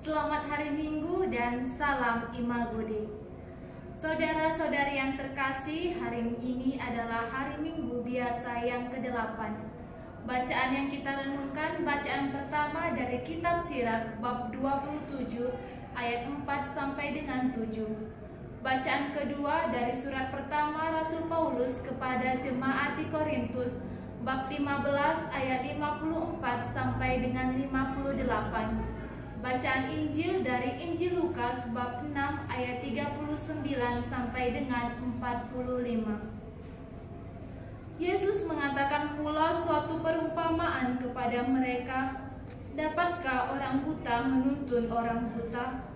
Selamat hari Minggu dan salam Imagudi. Saudara-saudari yang terkasih, hari ini adalah hari Minggu biasa yang ke-8. Bacaan yang kita renungkan, bacaan pertama dari kitab Sirat bab 27 ayat 4 sampai dengan 7. Bacaan kedua dari surat pertama Rasul Paulus kepada jemaat di Korintus bab 15 ayat 54 sampai dengan 58. Bacaan Injil dari Injil Lukas bab 6 ayat 39 sampai dengan 45. Yesus mengatakan pula suatu perumpamaan kepada mereka, "Dapatkah orang buta menuntun orang buta?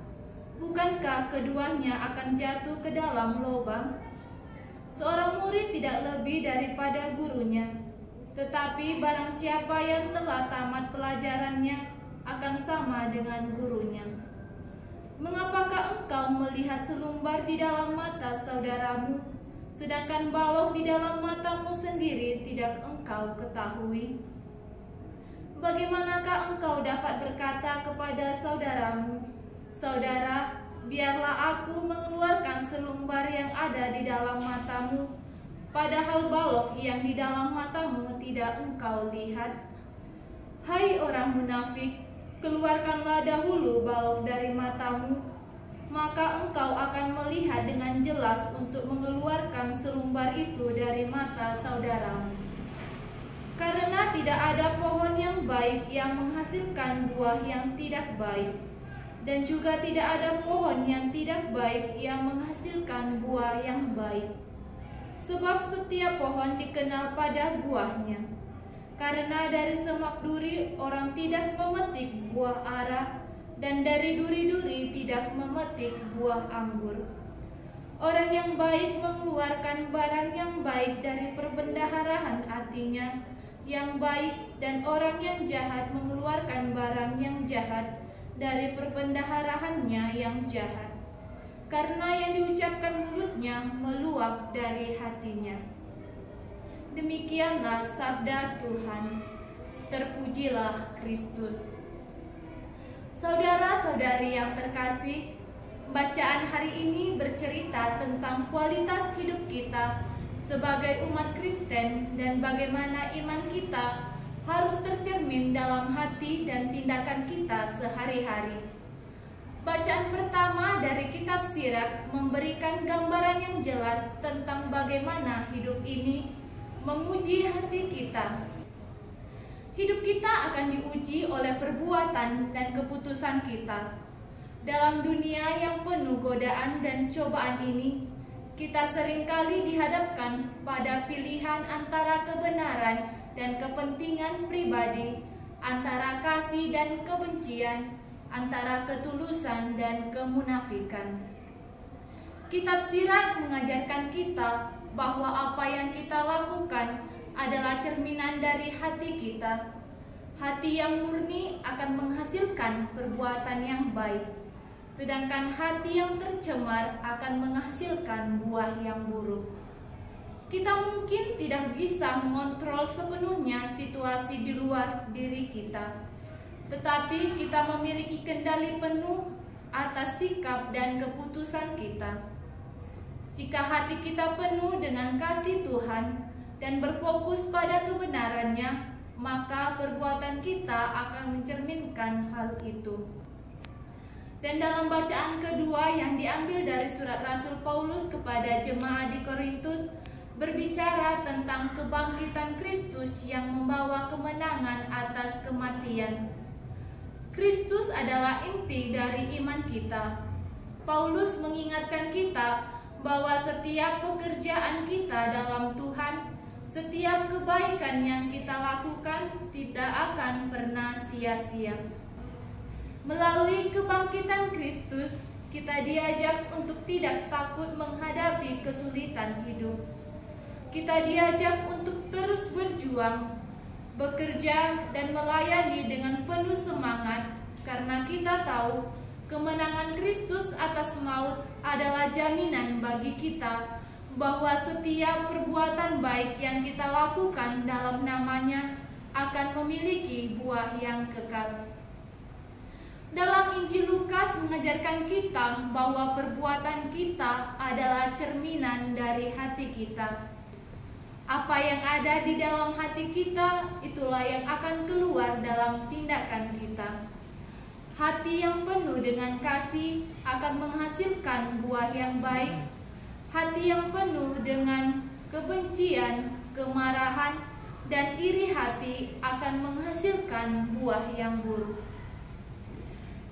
Bukankah keduanya akan jatuh ke dalam lubang? Seorang murid tidak lebih daripada gurunya, tetapi barang siapa yang telah tamat pelajarannya akan sama dengan gurunya. Mengapakah engkau melihat selumbar di dalam mata saudaramu, sedangkan balok di dalam matamu sendiri tidak engkau ketahui? Bagaimanakah engkau dapat berkata kepada saudaramu, 'Saudara, biarlah aku mengeluarkan selumbar yang ada di dalam matamu,' padahal balok yang di dalam matamu tidak engkau lihat? Hai orang munafik, keluarkanlah dahulu balok dari matamu, maka engkau akan melihat dengan jelas untuk mengeluarkan selumbar itu dari mata saudaramu. Karena tidak ada pohon yang baik yang menghasilkan buah yang tidak baik, dan juga tidak ada pohon yang tidak baik yang menghasilkan buah yang baik. Sebab setiap pohon dikenal pada buahnya. Karena dari semak duri orang tidak memetik buah ara, dan dari duri-duri tidak memetik buah anggur. Orang yang baik mengeluarkan barang yang baik dari perbendaharaan hatinya yang baik, dan orang yang jahat mengeluarkan barang yang jahat dari perbendaharaannya yang jahat. Karena yang diucapkan mulutnya meluap dari hatinya." Demikianlah sabda Tuhan. Terpujilah Kristus. Saudara-saudari yang terkasih, bacaan hari ini bercerita tentang kualitas hidup kita sebagai umat Kristen dan bagaimana iman kita harus tercermin dalam hati dan tindakan kita sehari-hari. Bacaan pertama dari kitab Sirat memberikan gambaran yang jelas tentang bagaimana hidup ini menguji hati kita. Hidup kita akan diuji oleh perbuatan dan keputusan kita. Dalam dunia yang penuh godaan dan cobaan ini, kita seringkali dihadapkan pada pilihan antara kebenaran dan kepentingan pribadi, antara kasih dan kebencian, antara ketulusan dan kemunafikan. Kitab Sirat mengajarkan kita bahwa apa yang kita lakukan adalah cerminan dari hati kita. Hati yang murni akan menghasilkan perbuatan yang baik, sedangkan hati yang tercemar akan menghasilkan buah yang buruk. Kita mungkin tidak bisa mengontrol sepenuhnya situasi di luar diri kita, tetapi kita memiliki kendali penuh atas sikap dan keputusan kita. Jika hati kita penuh dengan kasih Tuhan dan berfokus pada kebenarannya, maka perbuatan kita akan mencerminkan hal itu. Dan dalam bacaan kedua yang diambil dari surat Rasul Paulus kepada jemaat di Korintus, berbicara tentang kebangkitan Kristus yang membawa kemenangan atas kematian. Kristus adalah inti dari iman kita. Paulus mengingatkan kita bahwa setiap pekerjaan kita dalam Tuhan, setiap kebaikan yang kita lakukan tidak akan pernah sia-sia. Melalui kebangkitan Kristus, kita diajak untuk tidak takut menghadapi kesulitan hidup. Kita diajak untuk terus berjuang, bekerja dan melayani dengan penuh semangat, karena kita tahu kemenangan Kristus atas maut adalah jaminan bagi kita bahwa setiap perbuatan baik yang kita lakukan dalam namanya akan memiliki buah yang kekal. Dalam Injil Lukas mengajarkan kita bahwa perbuatan kita adalah cerminan dari hati kita. Apa yang ada di dalam hati kita, itulah yang akan keluar dalam tindakan kita. Hati yang penuh dengan kasih akan menghasilkan buah yang baik. Hati yang penuh dengan kebencian, kemarahan, dan iri hati akan menghasilkan buah yang buruk.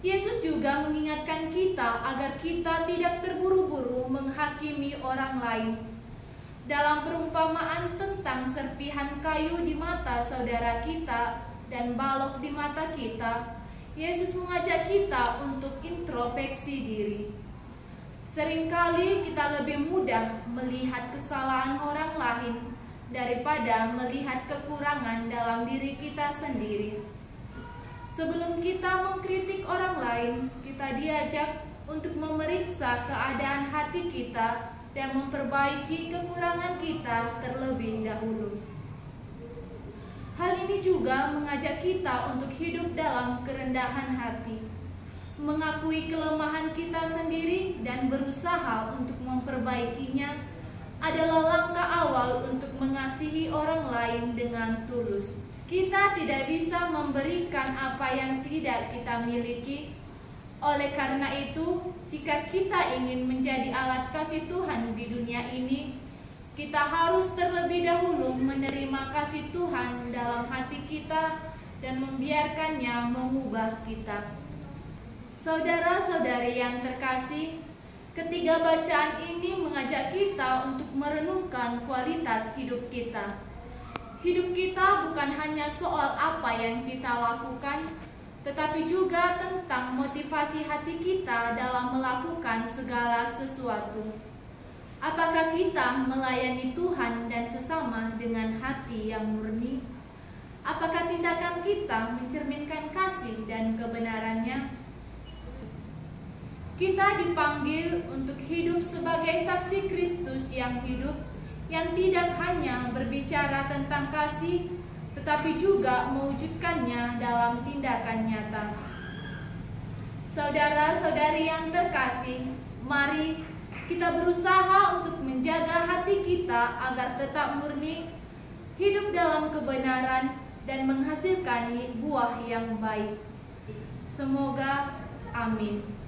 Yesus juga mengingatkan kita agar kita tidak terburu-buru menghakimi orang lain. Dalam perumpamaan tentang serpihan kayu di mata saudara kita dan balok di mata kita, Yesus mengajak kita untuk introspeksi diri. Seringkali kita lebih mudah melihat kesalahan orang lain daripada melihat kekurangan dalam diri kita sendiri. Sebelum kita mengkritik orang lain, kita diajak untuk memeriksa keadaan hati kita dan memperbaiki kekurangan kita terlebih dahulu. Hal ini juga mengajak kita untuk hidup dalam kerendahan hati, mengakui kelemahan kita sendiri dan berusaha untuk memperbaikinya adalah langkah awal untuk mengasihi orang lain dengan tulus. Kita tidak bisa memberikan apa yang tidak kita miliki. Oleh karena itu, jika kita ingin menjadi alat kasih Tuhan di dunia ini, kita harus terlebih dahulu menerima kasih Tuhan dalam hati kita dan membiarkannya mengubah kita. Saudara-saudari yang terkasih, ketiga bacaan ini mengajak kita untuk merenungkan kualitas hidup kita. Hidup kita bukan hanya soal apa yang kita lakukan, tetapi juga tentang motivasi hati kita dalam melakukan segala sesuatu. Apakah kita melayani Tuhan dan sesama dengan hati yang murni? Apakah tindakan kita mencerminkan kasih dan kebenarannya? Kita dipanggil untuk hidup sebagai saksi Kristus yang hidup, yang tidak hanya berbicara tentang kasih, tetapi juga mewujudkannya dalam tindakan nyata. Saudara-saudari yang terkasih, mari kita berusaha untuk menjaga hati kita agar tetap murni, hidup dalam kebenaran, dan menghasilkan buah yang baik. Semoga amin.